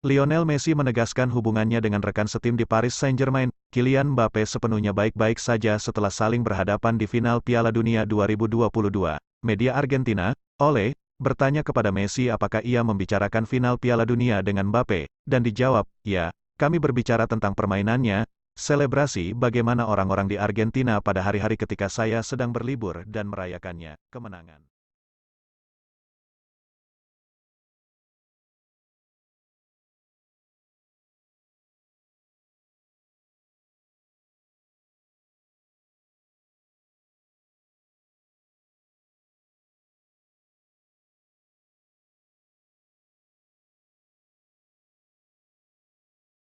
Lionel Messi menegaskan hubungannya dengan rekan setim di Paris Saint-Germain, Kylian Mbappe sepenuhnya baik-baik saja setelah saling berhadapan di final Piala Dunia 2022. Media Argentina, Ole, bertanya kepada Messi apakah ia membicarakan final Piala Dunia dengan Mbappe, dan dijawab, ya, kami berbicara tentang permainannya, selebrasi bagaimana orang-orang di Argentina pada hari-hari ketika saya sedang berlibur dan merayakannya, kemenangan.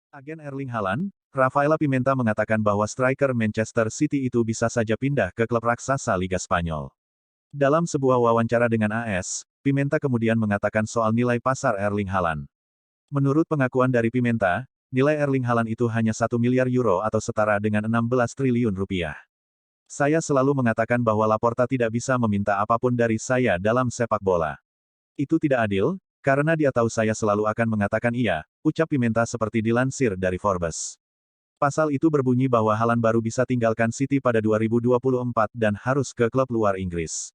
Agen Erling Haaland, Rafaela Pimenta mengatakan bahwa striker Manchester City itu bisa saja pindah ke klub raksasa Liga Spanyol. Dalam sebuah wawancara dengan AS, Pimenta kemudian mengatakan soal nilai pasar Erling Haaland. Menurut pengakuan dari Pimenta, nilai Erling Haaland itu hanya 1 miliar euro atau setara dengan 16 triliun rupiah. Saya selalu mengatakan bahwa Laporta tidak bisa meminta apapun dari saya dalam sepak bola. Itu tidak adil, karena dia tahu saya selalu akan mengatakan iya, ucap Pimenta seperti dilansir dari Forbes. Pasal itu berbunyi bahwa Haaland baru bisa tinggalkan City pada 2024 dan harus ke klub luar Inggris.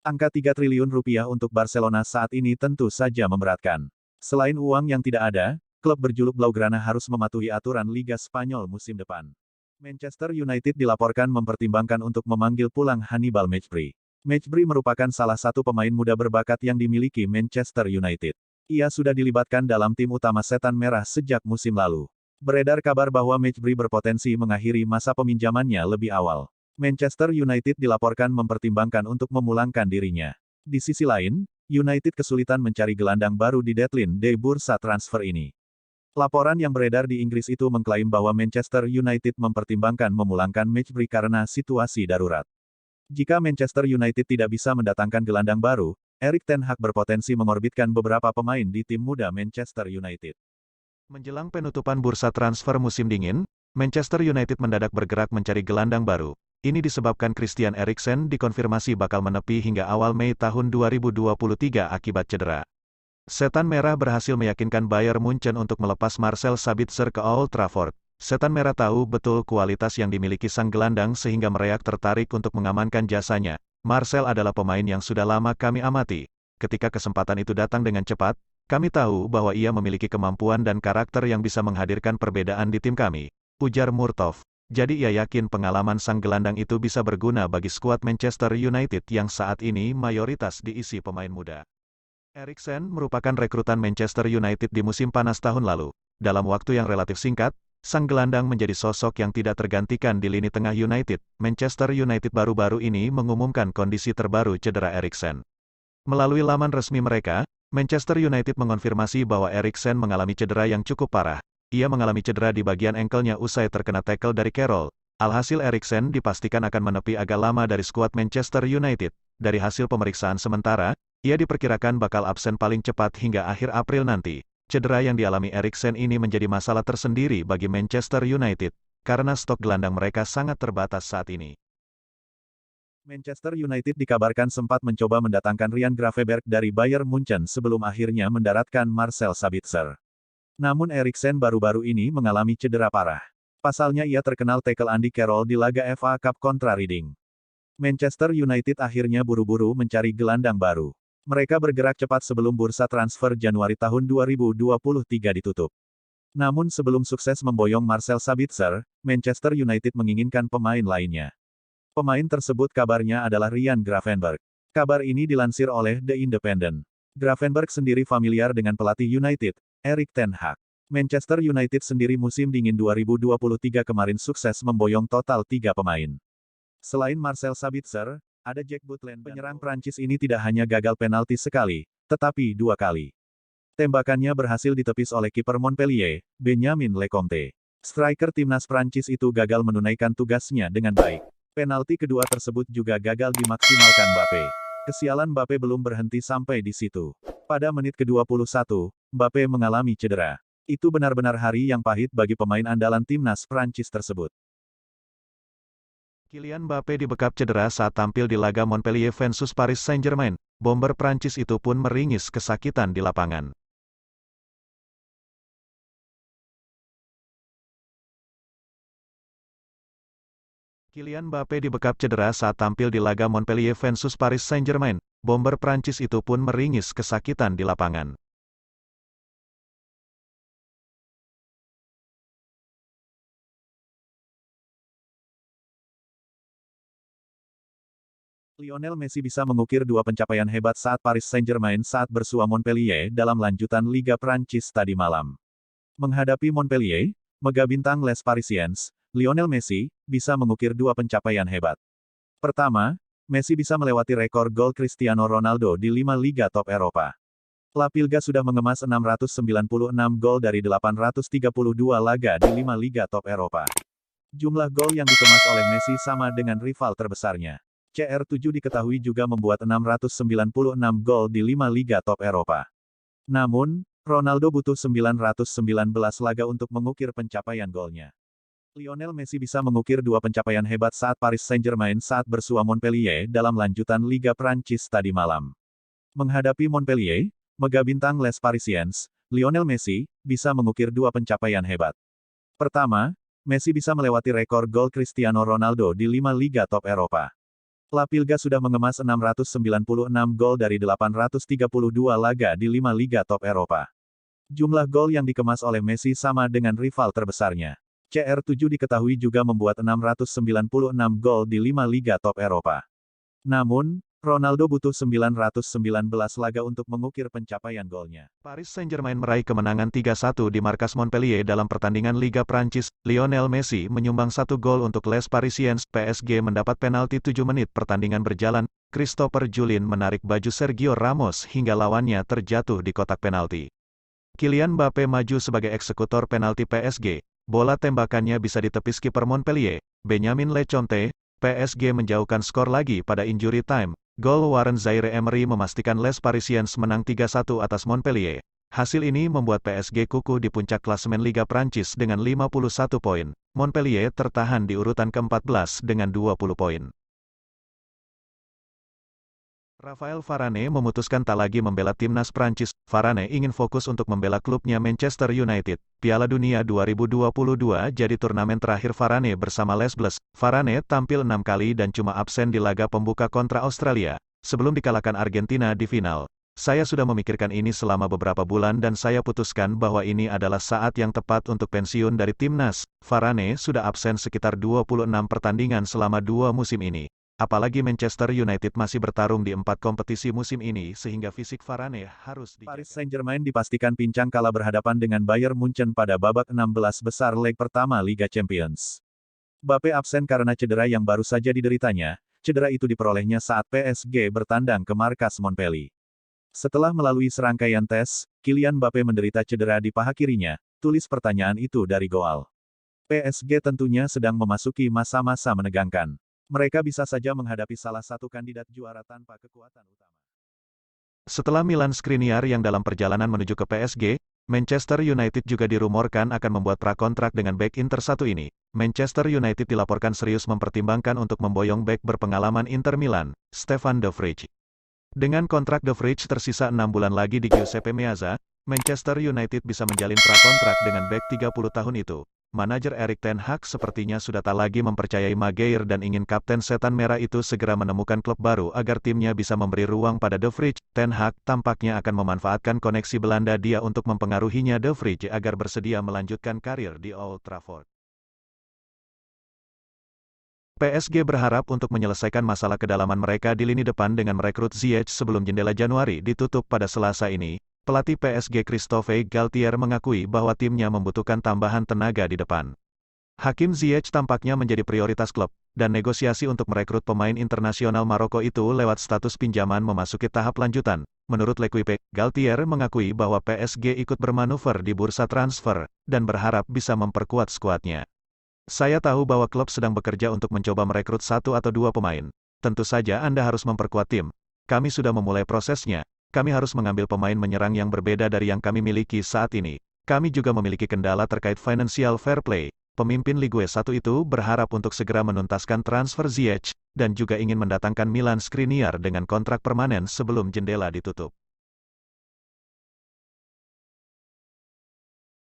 Angka 3 triliun rupiah untuk Barcelona saat ini tentu saja memberatkan. Selain uang yang tidak ada, klub berjuluk Blaugrana harus mematuhi aturan Liga Spanyol musim depan. Manchester United dilaporkan mempertimbangkan untuk memanggil pulang Hannibal Mejbri. Mejbri merupakan salah satu pemain muda berbakat yang dimiliki Manchester United. Ia sudah dilibatkan dalam tim utama Setan Merah sejak musim lalu. Beredar kabar bahwa Mejbri berpotensi mengakhiri masa peminjamannya lebih awal. Manchester United dilaporkan mempertimbangkan untuk memulangkan dirinya. Di sisi lain, United kesulitan mencari gelandang baru di deadline day bursa transfer ini. Laporan yang beredar di Inggris itu mengklaim bahwa Manchester United mempertimbangkan memulangkan Mejbri karena situasi darurat. Jika Manchester United tidak bisa mendatangkan gelandang baru, Erik ten Hag berpotensi mengorbitkan beberapa pemain di tim muda Manchester United. Menjelang penutupan bursa transfer musim dingin, Manchester United mendadak bergerak mencari gelandang baru. Ini disebabkan Christian Eriksen dikonfirmasi bakal menepi hingga awal Mei tahun 2023 akibat cedera. Setan Merah berhasil meyakinkan Bayern Munchen untuk melepas Marcel Sabitzer ke Old Trafford. Setan Merah tahu betul kualitas yang dimiliki sang gelandang sehingga mereka tertarik untuk mengamankan jasanya. Marcel adalah pemain yang sudah lama kami amati. Ketika kesempatan itu datang dengan cepat, kami tahu bahwa ia memiliki kemampuan dan karakter yang bisa menghadirkan perbedaan di tim kami, ujar Murtoff. Jadi ia yakin pengalaman sang gelandang itu bisa berguna bagi skuad Manchester United yang saat ini mayoritas diisi pemain muda. Eriksen merupakan rekrutan Manchester United di musim panas tahun lalu. Dalam waktu yang relatif singkat, sang gelandang menjadi sosok yang tidak tergantikan di lini tengah United. Manchester United baru-baru ini mengumumkan kondisi terbaru cedera Eriksen. Melalui laman resmi mereka, Manchester United mengonfirmasi bahwa Eriksen mengalami cedera yang cukup parah. Ia mengalami cedera di bagian engkelnya usai terkena tackle dari Carroll. Alhasil Eriksen dipastikan akan menepi agak lama dari skuad Manchester United. Dari hasil pemeriksaan sementara, ia diperkirakan bakal absen paling cepat hingga akhir April nanti. Cedera yang dialami Eriksen ini menjadi masalah tersendiri bagi Manchester United, karena stok gelandang mereka sangat terbatas saat ini. Manchester United dikabarkan sempat mencoba mendatangkan Ryan Gravenberch dari Bayern Munchen sebelum akhirnya mendaratkan Marcel Sabitzer. Namun Eriksen baru-baru ini mengalami cedera parah. Pasalnya ia terkenal tackle Andy Carroll di laga FA Cup kontra Reading. Manchester United akhirnya buru-buru mencari gelandang baru. Mereka bergerak cepat sebelum bursa transfer Januari tahun 2023 ditutup. Namun sebelum sukses memboyong Marcel Sabitzer, Manchester United menginginkan pemain lainnya. Pemain tersebut kabarnya adalah Ryan Gravenberch. Kabar ini dilansir oleh The Independent. Gravenberch sendiri familiar dengan pelatih United, Erik ten Hag. Manchester United sendiri musim dingin 2023 kemarin sukses memboyong total 3 pemain. Selain Marcel Sabitzer, ada Jack Butland. Penyerang Prancis ini tidak hanya gagal penalti sekali, tetapi 2 kali. Tembakannya berhasil ditepis oleh kiper Montpellier, Benjamin Lecomte. Striker timnas Prancis itu gagal menunaikan tugasnya dengan baik. Penalti kedua tersebut juga gagal dimaksimalkan Mbappe. Kesialan Mbappe belum berhenti sampai di situ. Pada menit ke-21, Mbappe mengalami cedera. Itu benar-benar hari yang pahit bagi pemain andalan timnas Prancis tersebut. Kylian Mbappe dibekap cedera saat tampil di laga Montpellier versus Paris Saint-Germain. Bomber Prancis itu pun meringis kesakitan di lapangan. Kylian Mbappé dibekap cedera saat tampil di laga Montpellier versus Paris Saint-Germain. Bomber Prancis itu pun meringis kesakitan di lapangan. Lionel Messi bisa mengukir dua pencapaian hebat saat Paris Saint-Germain saat bersua Montpellier dalam lanjutan Liga Prancis tadi malam. Menghadapi Montpellier, mega bintang Les Parisiens, Lionel Messi, bisa mengukir dua pencapaian hebat. Pertama, Messi bisa melewati rekor gol Cristiano Ronaldo di 5 liga top Eropa. La Pilga sudah mengemas 696 gol dari 832 laga di 5 liga top Eropa. Jumlah gol yang dikemas oleh Messi sama dengan rival terbesarnya. CR7 diketahui juga membuat 696 gol di 5 liga top Eropa. Namun, Ronaldo butuh 919 laga untuk mengukir pencapaian golnya. Lionel Messi bisa mengukir dua pencapaian hebat saat Paris Saint-Germain saat bersua Montpellier dalam lanjutan Liga Prancis tadi malam. Menghadapi Montpellier, mega bintang Les Parisiens, Lionel Messi, bisa mengukir dua pencapaian hebat. Pertama, Messi bisa melewati rekor gol Cristiano Ronaldo di 5 liga top Eropa. La Pilga sudah mengemas 696 gol dari 832 laga di 5 liga top Eropa. Jumlah gol yang dikemas oleh Messi sama dengan rival terbesarnya. CR7 diketahui juga membuat 696 gol di 5 liga top Eropa. Namun, Ronaldo butuh 919 laga untuk mengukir pencapaian golnya. Paris Saint-Germain meraih kemenangan 3-1 di markas Montpellier dalam pertandingan Liga Prancis. Lionel Messi menyumbang 1 gol untuk Les Parisiens. PSG mendapat penalti 7 menit pertandingan berjalan. Christopher Jullin menarik baju Sergio Ramos hingga lawannya terjatuh di kotak penalti. Kylian Mbappé maju sebagai eksekutor penalti PSG. Bola tembakannya bisa ditepis kiper Montpellier, Benjamin Lecomte. PSG menjauhkan skor lagi pada injury time. Gol Warren Zaïre-Emery memastikan Les Parisiens menang 3-1 atas Montpellier. Hasil ini membuat PSG kukuh di puncak klasemen Liga Prancis dengan 51 poin. Montpellier tertahan di urutan ke-14 dengan 20 poin. Raphael Varane memutuskan tak lagi membela timnas Prancis. Varane ingin fokus untuk membela klubnya Manchester United. Piala Dunia 2022 jadi turnamen terakhir Varane bersama Les Bleus. Varane tampil 6 kali dan cuma absen di laga pembuka kontra Australia, sebelum dikalahkan Argentina di final. Saya sudah memikirkan ini selama beberapa bulan dan saya putuskan bahwa ini adalah saat yang tepat untuk pensiun dari timnas. Varane sudah absen sekitar 26 pertandingan selama 2 musim ini. Apalagi Manchester United masih bertarung di 4 kompetisi musim ini sehingga fisik Varane harus dijaga. Paris Saint-Germain dipastikan pincang kala berhadapan dengan Bayern Munchen pada babak 16 besar leg pertama Liga Champions. Mbappé absen karena cedera yang baru saja dideritanya. Cedera itu diperolehnya saat PSG bertandang ke markas Montpellier. Setelah melalui serangkaian tes, Kylian Mbappé menderita cedera di paha kirinya. Tulis pertanyaan itu dari Goal. PSG tentunya sedang memasuki masa-masa menegangkan. Mereka bisa saja menghadapi salah satu kandidat juara tanpa kekuatan utama. Setelah Milan Skriniar yang dalam perjalanan menuju ke PSG, Manchester United juga dirumorkan akan membuat prakontrak dengan bek Inter satu ini. Manchester United dilaporkan serius mempertimbangkan untuk memboyong bek berpengalaman Inter Milan, Stefan de Vrij. Dengan kontrak de Vrij tersisa 6 bulan lagi di Giuseppe Meazza, Manchester United bisa menjalin prakontrak dengan bek 30 tahun itu. Manajer Erik ten Hag sepertinya sudah tak lagi mempercayai Maguire dan ingin kapten setan merah itu segera menemukan klub baru agar timnya bisa memberi ruang pada De Vrij. Ten Hag tampaknya akan memanfaatkan koneksi Belanda dia untuk mempengaruhinya De Vrij agar bersedia melanjutkan karir di Old Trafford. PSG berharap untuk menyelesaikan masalah kedalaman mereka di lini depan dengan merekrut Ziyech sebelum jendela Januari ditutup pada Selasa ini. Pelatih PSG Christophe Galtier mengakui bahwa timnya membutuhkan tambahan tenaga di depan. Hakim Ziyech tampaknya menjadi prioritas klub, dan negosiasi untuk merekrut pemain internasional Maroko itu lewat status pinjaman memasuki tahap lanjutan. Menurut L'Equipe, Galtier mengakui bahwa PSG ikut bermanuver di bursa transfer, dan berharap bisa memperkuat skuadnya. Saya tahu bahwa klub sedang bekerja untuk mencoba merekrut 1 atau 2 pemain. Tentu saja Anda harus memperkuat tim. Kami sudah memulai prosesnya. Kami harus mengambil pemain menyerang yang berbeda dari yang kami miliki saat ini. Kami juga memiliki kendala terkait financial fair play. Pemimpin Ligue 1 itu berharap untuk segera menuntaskan transfer Ziyech, dan juga ingin mendatangkan Milan Skriniar dengan kontrak permanen sebelum jendela ditutup.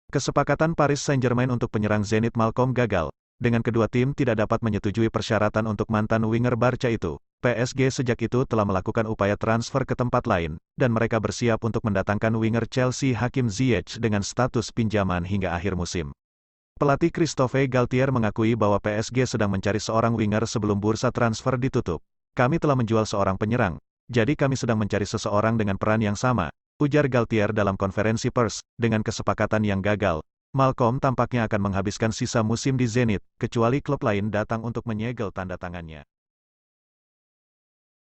Kesepakatan Paris Saint-Germain untuk penyerang Zenit Malcolm gagal. dengan kedua tim tidak dapat menyetujui persyaratan untuk mantan winger Barca itu. PSG sejak itu telah melakukan upaya transfer ke tempat lain, dan mereka bersiap untuk mendatangkan winger Chelsea Hakim Ziyech dengan status pinjaman hingga akhir musim. Pelatih Christophe Galtier mengakui bahwa PSG sedang mencari seorang winger sebelum bursa transfer ditutup. Kami telah menjual seorang penyerang, jadi kami sedang mencari seseorang dengan peran yang sama, ujar Galtier dalam konferensi pers. Dengan kesepakatan yang gagal, Malcolm tampaknya akan menghabiskan sisa musim di Zenit, kecuali klub lain datang untuk menyegel tanda tangannya.